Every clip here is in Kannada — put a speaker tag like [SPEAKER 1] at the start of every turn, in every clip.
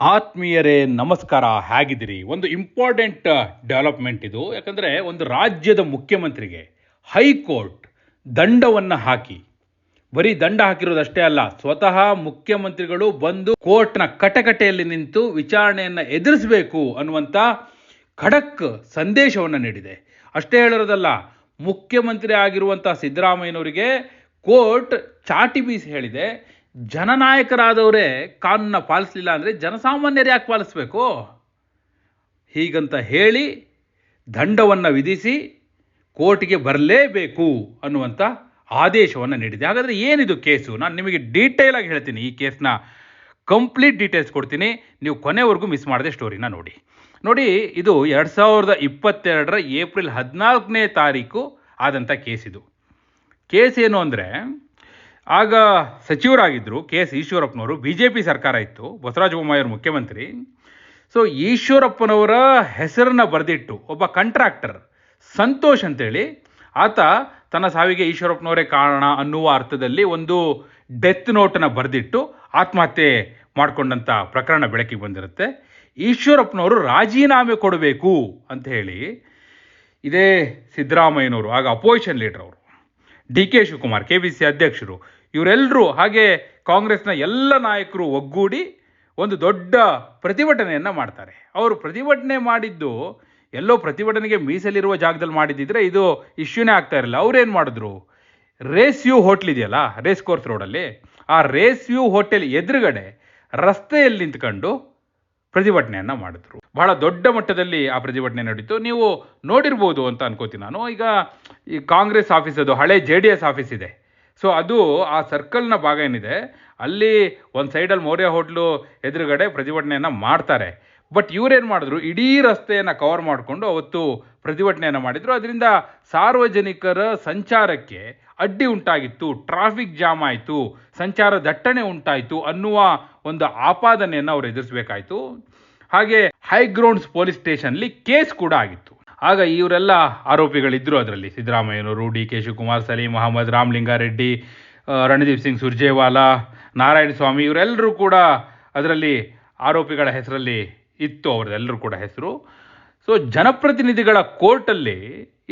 [SPEAKER 1] ಆತ್ಮೀಯರೇ ನಮಸ್ಕಾರ, ಹೇಗಿದ್ದೀರಿ? ಒಂದು ಇಂಪಾರ್ಟೆಂಟ್ ಡೆವಲಪ್ಮೆಂಟ್ ಇದು. ಯಾಕಂದರೆ ಒಂದು ರಾಜ್ಯದ ಮುಖ್ಯಮಂತ್ರಿಗೆ ಹೈಕೋರ್ಟ್ ದಂಡವನ್ನು ಹಾಕಿ, ಬರೀ ದಂಡ ಹಾಕಿರೋದಷ್ಟೇ ಅಲ್ಲ, ಸ್ವತಃ ಮುಖ್ಯಮಂತ್ರಿಗಳು ಬಂದು ಕೋರ್ಟ್ನ ಕಟಕಟೆಯಲ್ಲಿ ನಿಂತು ವಿಚಾರಣೆಯನ್ನು ಎದುರಿಸಬೇಕು ಅನ್ನುವಂಥ ಖಡಕ್ ಸಂದೇಶವನ್ನು ನೀಡಿದೆ. ಅಷ್ಟೇ ಹೇಳಿರೋದಲ್ಲ, ಮುಖ್ಯಮಂತ್ರಿ ಆಗಿರುವಂಥ ಸಿದ್ದರಾಮಯ್ಯನವರಿಗೆ ಕೋರ್ಟ್ ಚಾಟಿ ಬೀಸಿ ಹೇಳಿದೆ, ಜನನಾಯಕರಾದವರೇ ಕಾನೂನನ್ನ ಪಾಲಿಸಲಿಲ್ಲ ಅಂದರೆ ಜನಸಾಮಾನ್ಯರು ಯಾಕೆ ಪಾಲಿಸಬೇಕು? ಹೀಗಂತ ಹೇಳಿ ದಂಡವನ್ನು ವಿಧಿಸಿ ಕೋರ್ಟ್ಗೆ ಬರಲೇಬೇಕು ಅನ್ನುವಂಥ ಆದೇಶವನ್ನು ನೀಡಿದೆ. ಹಾಗಾದರೆ ಏನಿದು ಕೇಸು? ನಾನು ನಿಮಗೆ ಡೀಟೇಲಾಗಿ ಹೇಳ್ತೀನಿ. ಈ ಕೇಸ್ನ ಕಂಪ್ಲೀಟ್ ಡೀಟೇಲ್ಸ್ ಕೊಡ್ತೀನಿ, ನೀವು ಕೊನೆವರೆಗೂ ಮಿಸ್ ಮಾಡದೆ ಸ್ಟೋರಿನ ನೋಡಿ. ಇದು 2022 ಏಪ್ರಿಲ್ 14ನೇ ತಾರೀಕು ಆದಂಥ ಕೇಸ್ ಇದು. ಕೇಸ್ ಏನು ಅಂದರೆ, ಆಗ ಸಚಿವರಾಗಿದ್ದರು KS ಈಶ್ವರಪ್ಪನವರು, BJP ಸರ್ಕಾರ ಇತ್ತು, ಬಸವರಾಜ ಬೊಮ್ಮಾಯಿಯವರು ಮುಖ್ಯಮಂತ್ರಿ. ಸೊ ಈಶ್ವರಪ್ಪನವರ ಹೆಸರನ್ನು ಬರೆದಿಟ್ಟು ಒಬ್ಬ ಕಾಂಟ್ರಾಕ್ಟರ್ ಸಂತೋಷ್ ಅಂತೇಳಿ ಆತ ತನ್ನ ಸಾವಿಗೆ ಈಶ್ವರಪ್ಪನವರೇ ಕಾರಣ ಅನ್ನುವ ಅರ್ಥದಲ್ಲಿ ಒಂದು ಡೆತ್ ನೋಟನ್ನು ಬರೆದಿಟ್ಟು ಆತ್ಮಹತ್ಯೆ ಮಾಡಿಕೊಂಡಂಥ ಪ್ರಕರಣ ಬೆಳಕಿಗೆ ಬಂದಿರುತ್ತೆ. ಈಶ್ವರಪ್ಪನವರು ರಾಜೀನಾಮೆ ಕೊಡಬೇಕು ಅಂತ ಹೇಳಿ ಇದೇ ಸಿದ್ದರಾಮಯ್ಯನವರು, ಆಗ ಅಪೋಸಿಷನ್ ಲೀಡರ್ ಅವರು, DK ಶಿವಕುಮಾರ್ KBC ಅಧ್ಯಕ್ಷರು, ಇವರೆಲ್ಲರೂ ಹಾಗೆ ಕಾಂಗ್ರೆಸ್ನ ಎಲ್ಲ ನಾಯಕರು ಒಗ್ಗೂಡಿ ಒಂದು ದೊಡ್ಡ ಪ್ರತಿಭಟನೆಯನ್ನು ಮಾಡ್ತಾರೆ. ಅವರು ಪ್ರತಿಭಟನೆ ಮಾಡಿದ್ದು ಎಲ್ಲೋ ಪ್ರತಿಭಟನೆಗೆ ಮೀಸಲಿರುವ ಜಾಗದಲ್ಲಿ ಮಾಡಿದ್ದಿದ್ರೆ ಇದು ಇಶ್ಯೂನೇ ಆಗ್ತಾ ಇರಲಿಲ್ಲ. ಅವ್ರೇನು ಮಾಡಿದ್ರು, ರೇಸ್ ವ್ಯೂ ಹೋಟ್ಲ್ ಇದೆಯಲ್ಲ, ರೇಸ್ ಕೋರ್ಸ್ ರೋಡಲ್ಲಿ, ಆ ರೇಸ್ ವ್ಯೂ ಹೋಟೆಲ್ ಎದುರುಗಡೆ ರಸ್ತೆಯಲ್ಲಿ ನಿಂತ್ಕೊಂಡು ಪ್ರತಿಭಟನೆಯನ್ನು ಮಾಡಿದ್ರು. ಬಹಳ ದೊಡ್ಡ ಮಟ್ಟದಲ್ಲಿ ಆ ಪ್ರತಿಭಟನೆ ನಡೀತು. ನೀವು ನೋಡಿರ್ಬೋದು ಅಂತ ಅನ್ಕೋತೀನಿ ನಾನು. ಈಗ ಈ ಕಾಂಗ್ರೆಸ್ ಆಫೀಸ್, ಅದು ಹಳೆ JDS ಆಫೀಸ್ ಇದೆ. ಸೊ ಅದು ಆ ಸರ್ಕಲ್ನ ಭಾಗ ಏನಿದೆ, ಅಲ್ಲಿ ಒಂದು ಸೈಡಲ್ಲಿ ಮೌರ್ಯ ಹೋಟ್ಲು ಎದುರುಗಡೆ ಪ್ರತಿಭಟನೆಯನ್ನು ಮಾಡ್ತಾರೆ. ಬಟ್ ಇವರೇನು ಮಾಡಿದ್ರು, ಇಡೀ ರಸ್ತೆಯನ್ನು ಕವರ್ ಮಾಡಿಕೊಂಡು ಅವತ್ತು ಪ್ರತಿಭಟನೆಯನ್ನು ಮಾಡಿದರು. ಅದರಿಂದ ಸಾರ್ವಜನಿಕರ ಸಂಚಾರಕ್ಕೆ ಅಡ್ಡಿ ಉಂಟಾಗಿತ್ತು, ಟ್ರಾಫಿಕ್ ಜಾಮ್ ಆಯಿತು, ಸಂಚಾರ ದಟ್ಟಣೆ ಉಂಟಾಯಿತು ಅನ್ನುವ ಒಂದು ಆಪಾದನೆಯನ್ನು ಅವರು ಎದುರಿಸಬೇಕಾಯಿತು. ಹಾಗೆ ಹೈಗ್ರೌಂಡ್ಸ್ ಪೊಲೀಸ್ ಸ್ಟೇಷನ್ಲಿ ಕೇಸ್ ಕೂಡ ಆಗಿತ್ತು. ಆಗ ಇವರೆಲ್ಲ ಆರೋಪಿಗಳಿದ್ದರು ಅದರಲ್ಲಿ, ಸಿದ್ದರಾಮಯ್ಯನವರು, DK ಶಿವಕುಮಾರ್, ಸಲೀಂ ಅಹಮದ್, ರಾಮಲಿಂಗಾರೆಡ್ಡಿ, ರಣದೀಪ್ ಸಿಂಗ್ ಸುರ್ಜೇವಾಲಾ, ನಾರಾಯಣ ಸ್ವಾಮಿ, ಇವರೆಲ್ಲರೂ ಕೂಡ ಅದರಲ್ಲಿ ಆರೋಪಿಗಳ ಹೆಸರಲ್ಲಿ ಇತ್ತು, ಅವರದೆಲ್ಲರೂ ಕೂಡ ಹೆಸರು. ಸೊ ಜನಪ್ರತಿನಿಧಿಗಳ ಕೋರ್ಟಲ್ಲಿ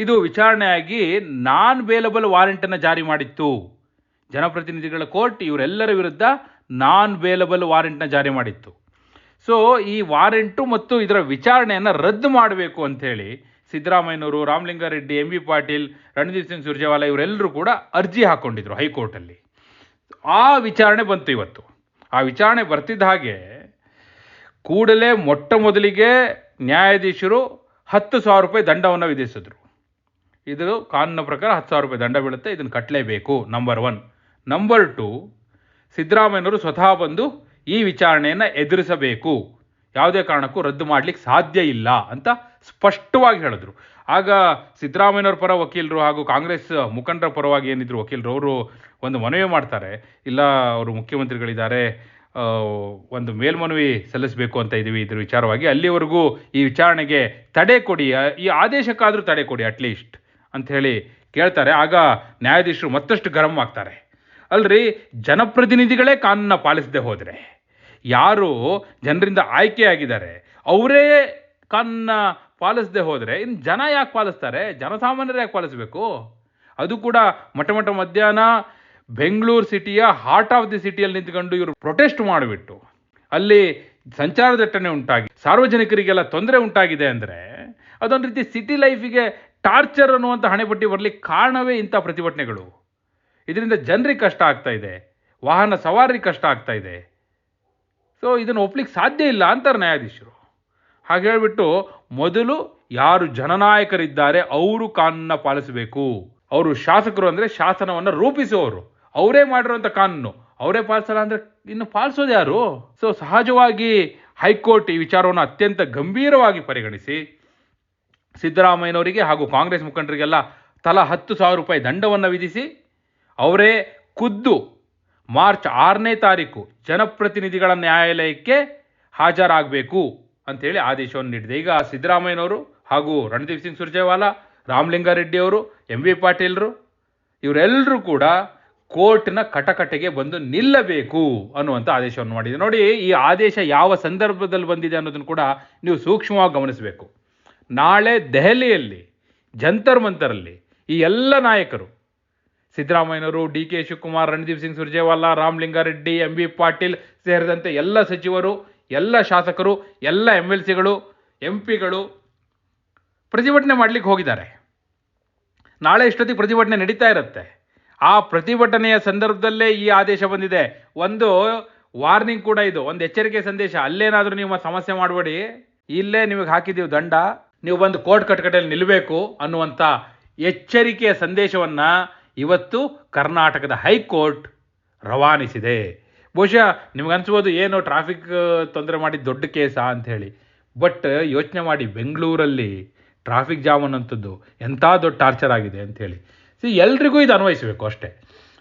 [SPEAKER 1] ಇದು ವಿಚಾರಣೆಯಾಗಿ ನಾನ್ ಬೇಲಬಲ್ ವಾರೆಂಟನ್ನು ಜಾರಿ ಮಾಡಿತ್ತು. ಜನಪ್ರತಿನಿಧಿಗಳ ಕೋರ್ಟ್ ಇವರೆಲ್ಲರ ವಿರುದ್ಧ ನಾನ್ ಬೇಲಬಲ್ ವಾರೆಂಟ್ನ ಜಾರಿ ಮಾಡಿತ್ತು. ಸೊ ಈ ವಾರೆಂಟು ಮತ್ತು ಇದರ ವಿಚಾರಣೆಯನ್ನು ರದ್ದು ಮಾಡಬೇಕು ಅಂಥೇಳಿ ಸಿದ್ದರಾಮಯ್ಯನವರು, ರಾಮಲಿಂಗಾರೆಡ್ಡಿ, MB ಪಾಟೀಲ್, ರಣದೀಪ್ ಸಿಂಗ್ ಸುರ್ಜೇವಾಲಾ ಇವರೆಲ್ಲರೂ ಕೂಡ ಅರ್ಜಿ ಹಾಕ್ಕೊಂಡಿದ್ರು ಹೈಕೋರ್ಟಲ್ಲಿ. ಆ ವಿಚಾರಣೆ ಬಂತು ಇವತ್ತು. ಆ ವಿಚಾರಣೆ ಬರ್ತಿದ್ದ ಹಾಗೆ ಕೂಡಲೇ ಮೊಟ್ಟ ಮೊದಲಿಗೆ ನ್ಯಾಯಾಧೀಶರು 10,000 ರೂಪಾಯಿ ದಂಡವನ್ನು ವಿಧಿಸಿದ್ರು. ಇದು ಕಾನೂನಿನ ಪ್ರಕಾರ 10,000 ರೂಪಾಯಿ ದಂಡ ಬೀಳುತ್ತೆ, ಇದನ್ನು ಕಟ್ಟಲೇಬೇಕು, ನಂಬರ್ 1. ನಂಬರ್ 2, ಸಿದ್ದರಾಮಯ್ಯನವರು ಸ್ವತಃ ಬಂದು ಈ ವಿಚಾರಣೆಯನ್ನು ಎದುರಿಸಬೇಕು, ಯಾವುದೇ ಕಾರಣಕ್ಕೂ ರದ್ದು ಮಾಡಲಿಕ್ಕೆ ಸಾಧ್ಯ ಇಲ್ಲ ಅಂತ ಸ್ಪಷ್ಟವಾಗಿ ಹೇಳಿದ್ರು. ಆಗ ಸಿದ್ದರಾಮಯ್ಯನವ್ರ ಪರ ವಕೀಲರು ಹಾಗೂ ಕಾಂಗ್ರೆಸ್ ಮುಖಂಡರ ಪರವಾಗಿ ಏನಿದ್ರು ವಕೀಲರು, ಅವರು ಒಂದು ಮನವಿ ಮಾಡ್ತಾರೆ, ಇಲ್ಲ ಅವರು ಮುಖ್ಯಮಂತ್ರಿಗಳಿದ್ದಾರೆ, ಒಂದು ಮೇಲ್ಮನವಿ ಸಲ್ಲಿಸಬೇಕು ಅಂತ ಇದ್ದೀವಿ ಇದ್ರ ವಿಚಾರವಾಗಿ, ಅಲ್ಲಿವರೆಗೂ ಈ ವಿಚಾರಣೆಗೆ ತಡೆ ಕೊಡಿ, ಈ ಆದೇಶಕ್ಕಾದರೂ ತಡೆ ಕೊಡಿ ಅಟ್ಲೀಸ್ಟ್ ಅಂತ ಹೇಳಿ ಕೇಳ್ತಾರೆ. ಆಗ ನ್ಯಾಯಾಧೀಶರು ಮತ್ತಷ್ಟು ಗರಂ ಆಗ್ತಾರೆ. ಅಲ್ರಿ, ಜನಪ್ರತಿನಿಧಿಗಳೇ ಕಾನೂನನ್ನ ಪಾಲಿಸದೆ ಹೋದರೆ, ಯಾರು ಜನರಿಂದ ಆಯ್ಕೆಯಾಗಿದ್ದಾರೆ ಅವರೇ ಕಾನೂನನ್ನ ಪಾಲಿಸದೆ ಹೋದರೆ ಇನ್ನು ಜನ ಯಾಕೆ ಪಾಲಿಸ್ತಾರೆ? ಜನಸಾಮಾನ್ಯರು ಯಾಕೆ ಪಾಲಿಸಬೇಕು? ಅದು ಕೂಡ ಮಧ್ಯಾಹ್ನ ಬೆಂಗಳೂರು ಸಿಟಿಯ ಹಾರ್ಟ್ ಆಫ್ ದಿ ಸಿಟಿಯಲ್ಲಿ ನಿಂತ್ಕೊಂಡು ಇವರು ಪ್ರೊಟೆಸ್ಟ್ ಮಾಡಿಬಿಟ್ಟು ಅಲ್ಲಿ ಸಂಚಾರ ದಟ್ಟಣೆ ಉಂಟಾಗಿ ಸಾರ್ವಜನಿಕರಿಗೆಲ್ಲ ತೊಂದರೆ ಉಂಟಾಗಿದೆ ಅಂದರೆ ಅದೊಂದು ರೀತಿ ಸಿಟಿ ಲೈಫಿಗೆ ಟಾರ್ಚರ್ ಅನ್ನುವಂಥ ಹಣೆಪಟ್ಟಿ ಬರಲಿಕ್ಕೆ ಕಾರಣವೇ ಇಂಥ ಪ್ರತಿಭಟನೆಗಳು. ಇದರಿಂದ ಜನರಿಗೆ ಕಷ್ಟ ಆಗ್ತಾ ಇದೆ, ವಾಹನ ಸವಾರರಿಗೆ ಕಷ್ಟ ಆಗ್ತಾ ಇದೆ. ಸೊ ಇದನ್ನು ಒಪ್ಲಿಕ್ಕೆ ಸಾಧ್ಯ ಇಲ್ಲ ಅಂತಾರೆ ನ್ಯಾಯಾಧೀಶರು. ಹಾಗೆ ಹೇಳಿಬಿಟ್ಟು, ಮೊದಲು ಯಾರು ಜನನಾಯಕರಿದ್ದಾರೆ ಅವರು ಕಾನೂನನ್ನ ಪಾಲಿಸಬೇಕು. ಅವರು ಶಾಸಕರು ಅಂದರೆ ಶಾಸನವನ್ನು ರೂಪಿಸುವವರು, ಅವರೇ ಮಾಡಿರುವಂಥ ಕಾನೂನು ಅವರೇ ಪಾಲಿಸಲ್ಲ ಅಂದರೆ ಇನ್ನು ಪಾಲಿಸೋದು ಯಾರು? ಸೊ ಸಹಜವಾಗಿ ಹೈಕೋರ್ಟ್ ಈ ವಿಚಾರವನ್ನು ಅತ್ಯಂತ ಗಂಭೀರವಾಗಿ ಪರಿಗಣಿಸಿ ಸಿದ್ದರಾಮಯ್ಯನವರಿಗೆ ಹಾಗೂ ಕಾಂಗ್ರೆಸ್ ಮುಖಂಡರಿಗೆಲ್ಲ ತಲಾ 10,000 ರೂಪಾಯಿ ದಂಡವನ್ನು ವಿಧಿಸಿ ಅವರೇ ಖುದ್ದು ಮಾರ್ಚ್ 6ನೇ ತಾರೀಕು ಜನಪ್ರತಿನಿಧಿಗಳ ನ್ಯಾಯಾಲಯಕ್ಕೆ ಹಾಜರಾಗಬೇಕು ಅಂಥೇಳಿ ಆದೇಶವನ್ನು ನೀಡಿದೆ. ಈಗ ಸಿದ್ದರಾಮಯ್ಯನವರು ಹಾಗೂ ರಣದೀಪ್ ಸಿಂಗ್ ಸುರ್ಜೇವಾಲಾ, ರಾಮಲಿಂಗಾರೆಡ್ಡಿ ಅವರು, MB ಪಾಟೀಲ್ರು ಇವರೆಲ್ಲರೂ ಕೂಡ ಕೋರ್ಟ್ನ ಕಟಕಟೆಗೆ ಬಂದು ನಿಲ್ಲಬೇಕು ಅನ್ನುವಂಥ ಆದೇಶವನ್ನು ಮಾಡಿದೆ. ನೋಡಿ, ಈ ಆದೇಶ ಯಾವ ಸಂದರ್ಭದಲ್ಲಿ ಬಂದಿದೆ ಅನ್ನೋದನ್ನು ಕೂಡ ನೀವು ಸೂಕ್ಷ್ಮವಾಗಿ ಗಮನಿಸಬೇಕು. ನಾಳೆ ದೆಹಲಿಯಲ್ಲಿ ಜಂತರ್ ಮಂತರಲ್ಲಿ ಈ ಎಲ್ಲ ನಾಯಕರು, ಸಿದ್ದರಾಮಯ್ಯನವರು, D K Shivakumar, Randeep Singh Surjewala, Ramalinga Reddy, M B Patil ಸೇರಿದಂತೆ ಎಲ್ಲ ಸಚಿವರು, ಎಲ್ಲ ಶಾಸಕರು, ಎಲ್ಲ MLCಗಳು, MP ಗಳು ಪ್ರತಿಭಟನೆ ಮಾಡಲಿಕ್ಕೆ ಹೋಗಿದ್ದಾರೆ. ನಾಳೆ ಇಷ್ಟೊತ್ತಿಗೆ ಪ್ರತಿಭಟನೆ ನಡೀತಾ ಇರುತ್ತೆ. ಆ ಪ್ರತಿಭಟನೆಯ ಸಂದರ್ಭದಲ್ಲೇ ಈ ಆದೇಶ ಬಂದಿದೆ. ಒಂದು ವಾರ್ನಿಂಗ್ ಕೂಡ ಇದು, ಒಂದು ಎಚ್ಚರಿಕೆ ಸಂದೇಶ. ಅಲ್ಲೇನಾದರೂ ನೀವು ಸಮಸ್ಯೆ ಮಾಡಬೇಡಿ, ಇಲ್ಲೇ ನಿಮಗೆ ಹಾಕಿದ್ದೀವಿ ದಂಡ, ನೀವು ಬಂದು ಕೋರ್ಟ್ ಕಟಕಟೆಯಲ್ಲಿ ನಿಲ್ಲಬೇಕು ಅನ್ನುವಂಥ ಎಚ್ಚರಿಕೆಯ ಸಂದೇಶವನ್ನು ಇವತ್ತು ಕರ್ನಾಟಕದ ಹೈಕೋರ್ಟ್ ರವಾನಿಸಿದೆ. ಬಹುಶಃ ನಿಮ್ಗನ್ಸ್ಬೋದು ಏನು ಟ್ರಾಫಿಕ್ ತೊಂದರೆ ಮಾಡಿದ ದೊಡ್ಡ ಕೇಸಾ ಅಂಥೇಳಿ. ಬಟ್ ಯೋಚನೆ ಮಾಡಿ, ಬೆಂಗಳೂರಲ್ಲಿ ಟ್ರಾಫಿಕ್ ಜಾಮ್ ಅನ್ನೋಂಥದ್ದು ಎಂಥ ದೊಡ್ಡ ಟಾರ್ಚರ್ ಆಗಿದೆ ಅಂಥೇಳಿ. ಎಲ್ರಿಗೂ ಇದು ಅನ್ವಯಿಸಬೇಕು ಅಷ್ಟೇ.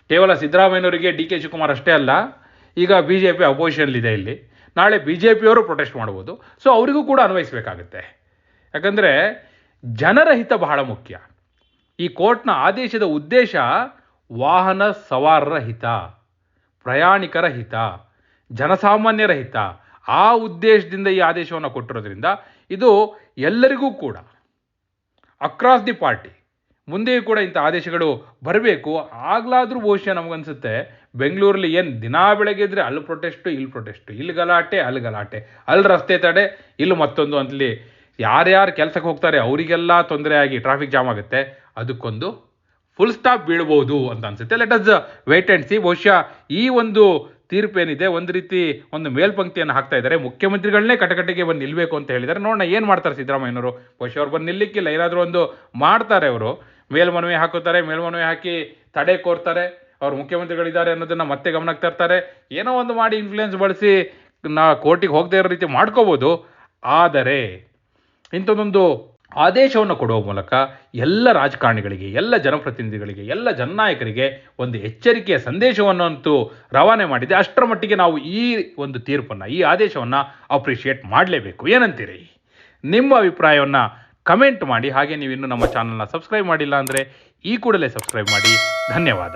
[SPEAKER 1] ಕೇವಲ ಸಿದ್ದರಾಮಯ್ಯನವರಿಗೆ, ಡಿ ಕೆ ಶಿವಕುಮಾರ್ ಅಷ್ಟೇ ಅಲ್ಲ, ಈಗ BJP ಅಪೋಸಿಷನ್ಲಿದೆ ಇಲ್ಲಿ. ನಾಳೆ BJPಯವರು ಪ್ರೊಟೆಸ್ಟ್ ಮಾಡ್ಬೋದು. ಸೊ ಅವರಿಗೂ ಕೂಡ ಅನ್ವಯಿಸಬೇಕಾಗುತ್ತೆ. ಯಾಕಂದರೆ ಜನರ ಹಿತ ಬಹಳ ಮುಖ್ಯ. ಈ ಕೋರ್ಟ್ನ ಆದೇಶದ ಉದ್ದೇಶ ವಾಹನ ಸವಾರರ ಹಿತ, ಪ್ರಯಾಣಿಕರ ಹಿತ, ಜನಸಾಮಾನ್ಯರ ಹಿತ. ಆ ಉದ್ದೇಶದಿಂದ ಈ ಆದೇಶವನ್ನು ಕೊಟ್ಟಿರೋದ್ರಿಂದ ಇದು ಎಲ್ಲರಿಗೂ ಕೂಡ ಅಕ್ರಾಸ್ ದಿ ಪಾರ್ಟಿ ಮುಂದೆಯೂ ಕೂಡ ಇಂಥ ಆದೇಶಗಳು ಬರಬೇಕು. ಆಗಲಾದರೂ ಬಹುಶಃ ನಮಗನ್ಸುತ್ತೆ ಬೆಂಗಳೂರಲ್ಲಿ ಏನು ದಿನಾ ಬೆಳಗ್ಗೆ ಇದ್ದರೆ ಅಲ್ಲಿ ಪ್ರೊಟೆಸ್ಟು, ಇಲ್ಲಿ ಪ್ರೊಟೆಸ್ಟು, ಇಲ್ಲಿ ಗಲಾಟೆ, ಅಲ್ಲಿ ಗಲಾಟೆ, ಅಲ್ಲಿ ರಸ್ತೆ ತಡೆ, ಇಲ್ಲಿ ಮತ್ತೊಂದು ಅಂತಲಿ ಯಾರ್ಯಾರು ಕೆಲಸಕ್ಕೆ ಹೋಗ್ತಾರೆ ಅವರಿಗೆಲ್ಲ ತೊಂದರೆ ಆಗಿ ಟ್ರಾಫಿಕ್ ಜಾಮ್ ಆಗುತ್ತೆ. ಅದಕ್ಕೊಂದು ಫುಲ್ ಸ್ಟಾಪ್ ಬೀಳ್ಬೋದು ಅಂತ ಅನಿಸುತ್ತೆ. Let us wait and see. ಬಹುಶಃ ಈ ಒಂದು ತೀರ್ಪೇನಿದೆ ಒಂದು ರೀತಿ ಒಂದು ಮೇಲ್ಪಂಕ್ತಿಯನ್ನು ಹಾಕ್ತಾ ಇದ್ದಾರೆ. ಮುಖ್ಯಮಂತ್ರಿಗಳನ್ನೇ ಕಟಕಟೆಗೆ ಬಂದು ನಿಲ್ಲಬೇಕು ಅಂತ ಹೇಳಿದ್ದಾರೆ. ನೋಡೋಣ ಏನು ಮಾಡ್ತಾರೆ ಸಿದ್ದರಾಮಯ್ಯನವರು. ಬಹುಶಃ ಅವ್ರು ಬಂದು ನಿಲ್ಲಿಕ್ಕಿಲ್ಲ, ಏನಾದರೂ ಒಂದು ಮಾಡ್ತಾರೆ. ಅವರು ಮೇಲ್ಮನವಿ ಹಾಕೋತಾರೆ, ಮೇಲ್ಮನವಿ ಹಾಕಿ ತಡೆ ಕೋರ್ತಾರೆ, ಅವ್ರು ಮುಖ್ಯಮಂತ್ರಿಗಳಿದ್ದಾರೆ ಅನ್ನೋದನ್ನು ಮತ್ತೆ ಗಮನಕ್ಕೆ ತರ್ತಾರೆ. ಏನೋ ಒಂದು ಮಾಡಿ ಇನ್ಫ್ಲೂಯೆನ್ಸ್ ಬಳಸಿ ಕೋರ್ಟಿಗೆ ಹೋಗದೇ ಇರೋ ರೀತಿ ಮಾಡ್ಕೋಬೋದು. ಆದರೆ ಇಂಥದ್ದೊಂದು ಆದೇಶವನ್ನು ಕೊಡುವ ಮೂಲಕ ಎಲ್ಲ ರಾಜಕಾರಣಿಗಳಿಗೆ, ಎಲ್ಲ ಜನಪ್ರತಿನಿಧಿಗಳಿಗೆ, ಎಲ್ಲ ಜನನಾಯಕರಿಗೆ ಒಂದು ಎಚ್ಚರಿಕೆಯ ಸಂದೇಶವನ್ನಂತೂ ರವಾನೆ ಮಾಡಿದೆ. ಅಷ್ಟರ ಮಟ್ಟಿಗೆ ನಾವು ಈ ಒಂದು ತೀರ್ಪನ್ನು, ಈ ಆದೇಶವನ್ನು ಅಪ್ರಿಷಿಯೇಟ್ ಮಾಡಲೇಬೇಕು. ಏನಂತೀರಿ? ನಿಮ್ಮ ಅಭಿಪ್ರಾಯವನ್ನು ಕಮೆಂಟ್ ಮಾಡಿ. ಹಾಗೆ ನೀವು ಇನ್ನೂ ನಮ್ಮ ಚಾನಲ್ನ ಸಬ್ಸ್ಕ್ರೈಬ್ ಮಾಡಿಲ್ಲ ಅಂದರೆ ಈ ಕೂಡಲೇ ಸಬ್ಸ್ಕ್ರೈಬ್ ಮಾಡಿ. ಧನ್ಯವಾದ.